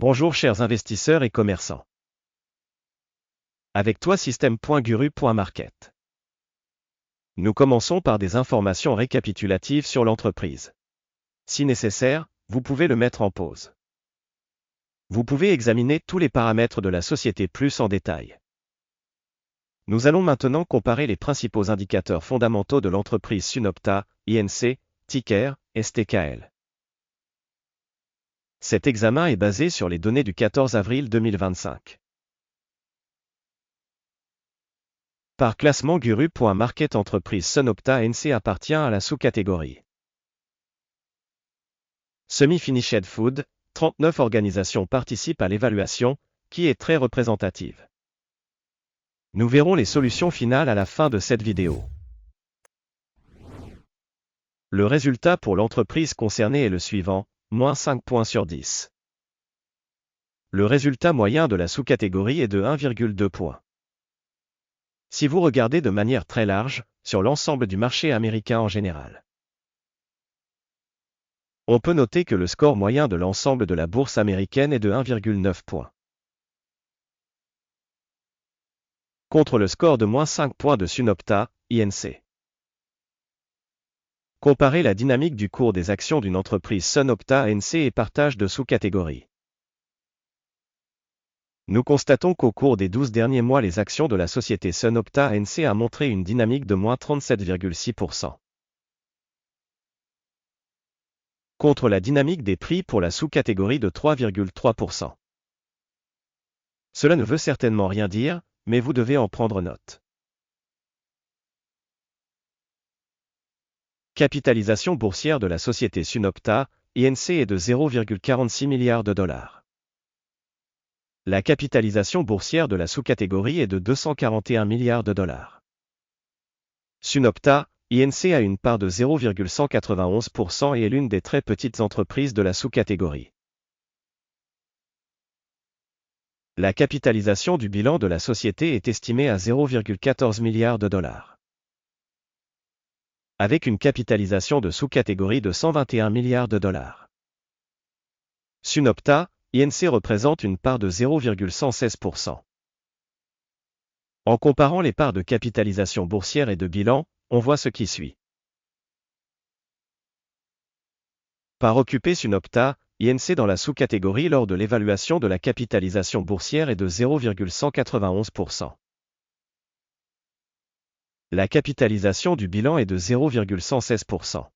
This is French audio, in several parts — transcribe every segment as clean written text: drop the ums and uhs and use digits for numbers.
Bonjour chers investisseurs et commerçants. Avec toi système.guru.market. Nous commençons par des informations récapitulatives sur l'entreprise. Si nécessaire, vous pouvez le mettre en pause. Vous pouvez examiner tous les paramètres de la société plus en détail. Nous allons maintenant comparer les principaux indicateurs fondamentaux de l'entreprise Sunopta, INC, ticker, STKL. Cet examen est basé sur les données du 14 avril 2025. Par classement Guru.market, entreprise Sunopta NC appartient à la sous-catégorie Semi-Finished Food. 39 organisations participent à l'évaluation, qui est très représentative. Nous verrons les solutions finales à la fin de cette vidéo. Le résultat pour l'entreprise concernée est le suivant, moins 5 points sur 10. Le résultat moyen de la sous-catégorie est de 1,2 points. Si vous regardez de manière très large, sur l'ensemble du marché américain en général, on peut noter que le score moyen de l'ensemble de la bourse américaine est de 1,9 points. Contre le score de moins 5 points de Sunopta, INC. Comparez la dynamique du cours des actions d'une entreprise Sunopta NC et partage de sous-catégories. Nous constatons qu'au cours des 12 derniers mois, les actions de la société Sunopta NC a montré une dynamique de moins 37,6%. Contre la dynamique des prix pour la sous-catégorie de 3,3%. Cela ne veut certainement rien dire, mais vous devez en prendre note. Capitalisation boursière de la société Sunopta, INC est de 0,46 milliards de dollars. La capitalisation boursière de la sous-catégorie est de 241 milliards de dollars. Sunopta, INC a une part de 0,191% et est l'une des très petites entreprises de la sous-catégorie. La capitalisation du bilan de la société est estimée à 0,14 milliards de dollars. Avec une capitalisation de sous-catégorie de 121 milliards de dollars. Sunopta, INC représente une part de 0,116%. En comparant les parts de capitalisation boursière et de bilan, on voit ce qui suit. Part occupée Sunopta, INC dans la sous-catégorie lors de l'évaluation de la capitalisation boursière est de 0,191%. La capitalisation du bilan est de 0,116%.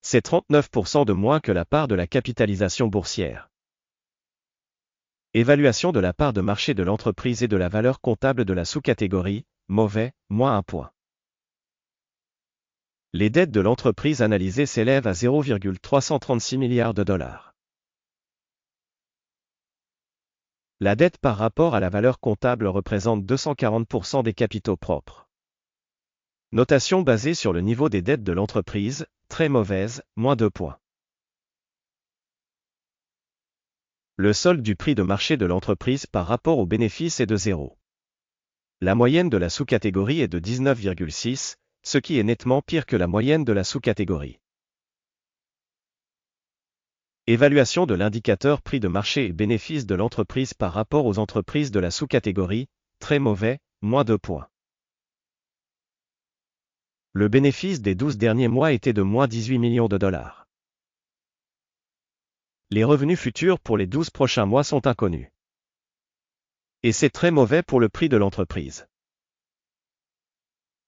C'est 39% de moins que la part de la capitalisation boursière. Évaluation de la part de marché de l'entreprise et de la valeur comptable de la sous-catégorie, mauvais, moins 1 point. Les dettes de l'entreprise analysée s'élèvent à 0,336 milliards de dollars. La dette par rapport à la valeur comptable représente 240% des capitaux propres. Notation basée sur le niveau des dettes de l'entreprise, très mauvaise, moins 2 points. Le solde du prix de marché de l'entreprise par rapport aux bénéfices est de 0. La moyenne de la sous-catégorie est de 19,6, ce qui est nettement pire que la moyenne de la sous-catégorie. Évaluation de l'indicateur prix de marché et bénéfices de l'entreprise par rapport aux entreprises de la sous-catégorie, très mauvais, moins 2 points. Le bénéfice des 12 derniers mois était de moins 18 millions de dollars. Les revenus futurs pour les 12 prochains mois sont inconnus. Et c'est très mauvais pour le prix de l'entreprise.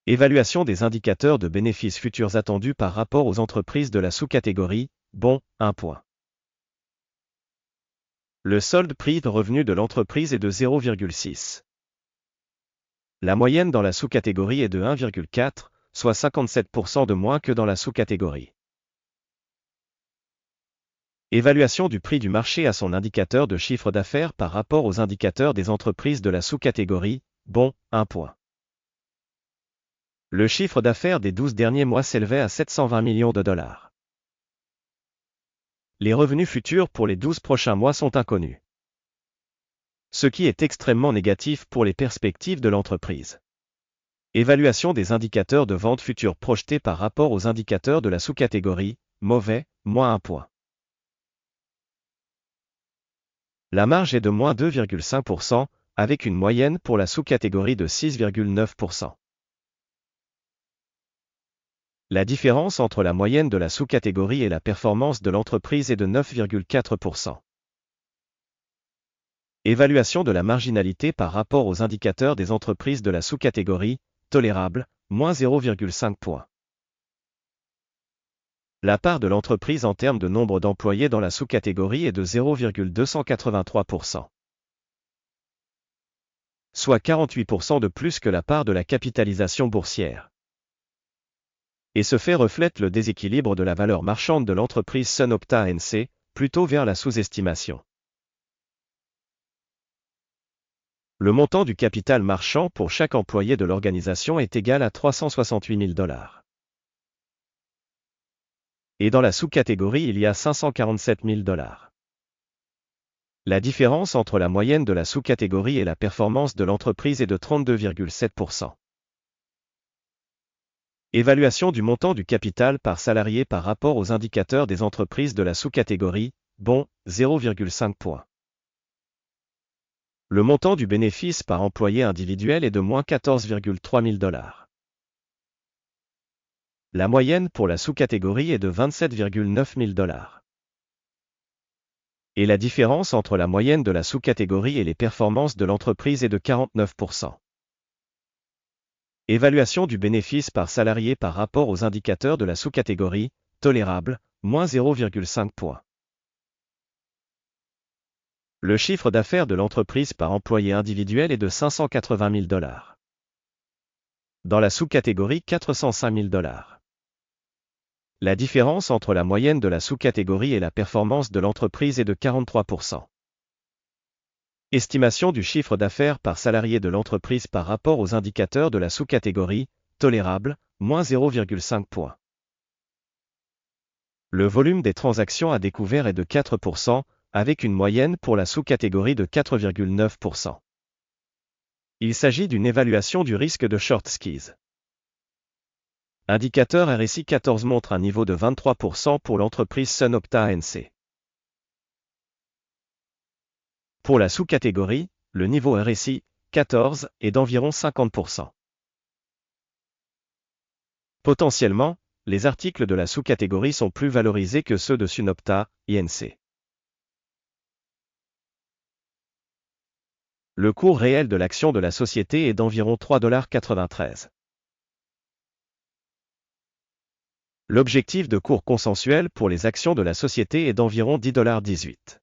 Évaluation des indicateurs de bénéfices futurs attendus par rapport aux entreprises de la sous-catégorie, bon, 1 point. Le solde prix de revenu de l'entreprise est de 0,6. La moyenne dans la sous-catégorie est de 1,4, soit 57% de moins que dans la sous-catégorie. Évaluation du prix du marché à son indicateur de chiffre d'affaires par rapport aux indicateurs des entreprises de la sous-catégorie, bon, 1 point. Le chiffre d'affaires des 12 derniers mois s'élevait à 720 millions de dollars. Les revenus futurs pour les 12 prochains mois sont inconnus. Ce qui est extrêmement négatif pour les perspectives de l'entreprise. Évaluation des indicateurs de vente future projetés par rapport aux indicateurs de la sous-catégorie, mauvais, moins 1 point. La marge est de moins 2,5%, avec une moyenne pour la sous-catégorie de 6,9%. La différence entre la moyenne de la sous-catégorie et la performance de l'entreprise est de 9,4%. Évaluation de la marginalité par rapport aux indicateurs des entreprises de la sous-catégorie, tolérable, moins 0,5 points. La part de l'entreprise en termes de nombre d'employés dans la sous-catégorie est de 0,283%. Soit 48% de plus que la part de la capitalisation boursière. Et ce fait reflète le déséquilibre de la valeur marchande de l'entreprise SunOpta NC, plutôt vers la sous-estimation. Le montant du capital marchand pour chaque employé de l'organisation est égal à 368 000 $. Et dans la sous-catégorie, il y a 547 000 $. La différence entre la moyenne de la sous-catégorie et la performance de l'entreprise est de 32,7%. Évaluation du montant du capital par salarié par rapport aux indicateurs des entreprises de la sous-catégorie, bon, 0,5 points. Le montant du bénéfice par employé individuel est de moins 14,3 000 $. La moyenne pour la sous-catégorie est de 27,9 000 $. Et la différence entre la moyenne de la sous-catégorie et les performances de l'entreprise est de 49%. Évaluation du bénéfice par salarié par rapport aux indicateurs de la sous-catégorie, tolérable, moins 0,5 points. Le chiffre d'affaires de l'entreprise par employé individuel est de 580 000 $. Dans la sous-catégorie, 405 000 $. La différence entre la moyenne de la sous-catégorie et la performance de l'entreprise est de 43%. Estimation du chiffre d'affaires par salarié de l'entreprise par rapport aux indicateurs de la sous-catégorie, tolérable, moins 0,5 points. Le volume des transactions à découvert est de 4%, avec une moyenne pour la sous-catégorie de 4,9%. Il s'agit d'une évaluation du risque de short squeeze. Indicateur RSI 14 montre un niveau de 23% pour l'entreprise SunOpta NC. Pour la sous-catégorie, le niveau RSI 14 est d'environ 50%. Potentiellement, les articles de la sous-catégorie sont plus valorisés que ceux de SunOpta INC. Le cours réel de l'action de la société est d'environ 3,93 $. L'objectif de cours consensuel pour les actions de la société est d'environ 10,18 $.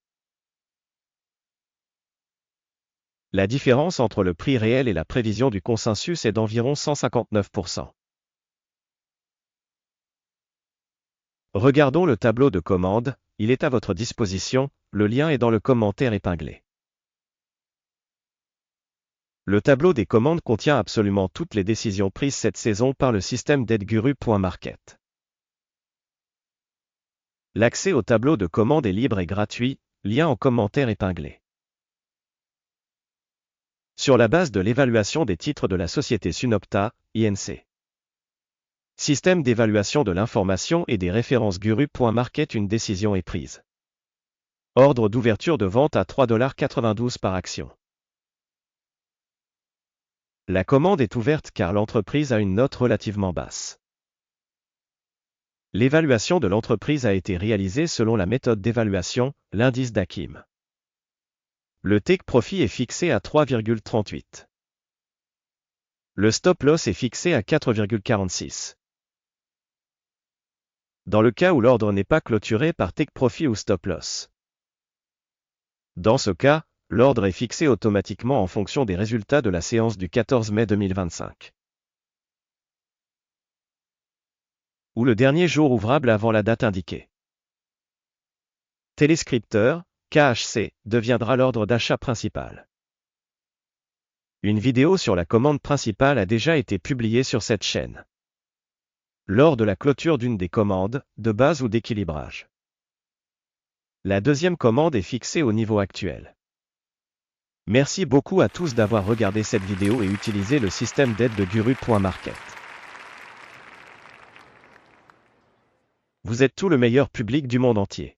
La différence entre le prix réel et la prévision du consensus est d'environ 159%. Regardons le tableau de commande, il est à votre disposition, le lien est dans le commentaire épinglé. Le tableau des commandes contient absolument toutes les décisions prises cette saison par le système DebtGuru.market. L'accès au tableau de commande est libre et gratuit, lien en commentaire épinglé. Sur la base de l'évaluation des titres de la société SunOpta, INC. Système d'évaluation de l'information et des références Guru.market, une décision est prise. Ordre d'ouverture de vente à 3,92 $ par action. La commande est ouverte car l'entreprise a une note relativement basse. L'évaluation de l'entreprise a été réalisée selon la méthode d'évaluation, l'indice d'Akim. Le take profit est fixé à 3,38. Le stop loss est fixé à 4,46. Dans le cas où l'ordre n'est pas clôturé par take profit ou stop loss. Dans ce cas, l'ordre est fixé automatiquement en fonction des résultats de la séance du 14 mai 2025. Ou le dernier jour ouvrable avant la date indiquée. Téléscripteur, KHC, deviendra l'ordre d'achat principal. Une vidéo sur la commande principale a déjà été publiée sur cette chaîne. Lors de la clôture d'une des commandes, de base ou d'équilibrage. La deuxième commande est fixée au niveau actuel. Merci beaucoup à tous d'avoir regardé cette vidéo et utilisé le système d'aide de Guru.market. Vous êtes tout le meilleur public du monde entier.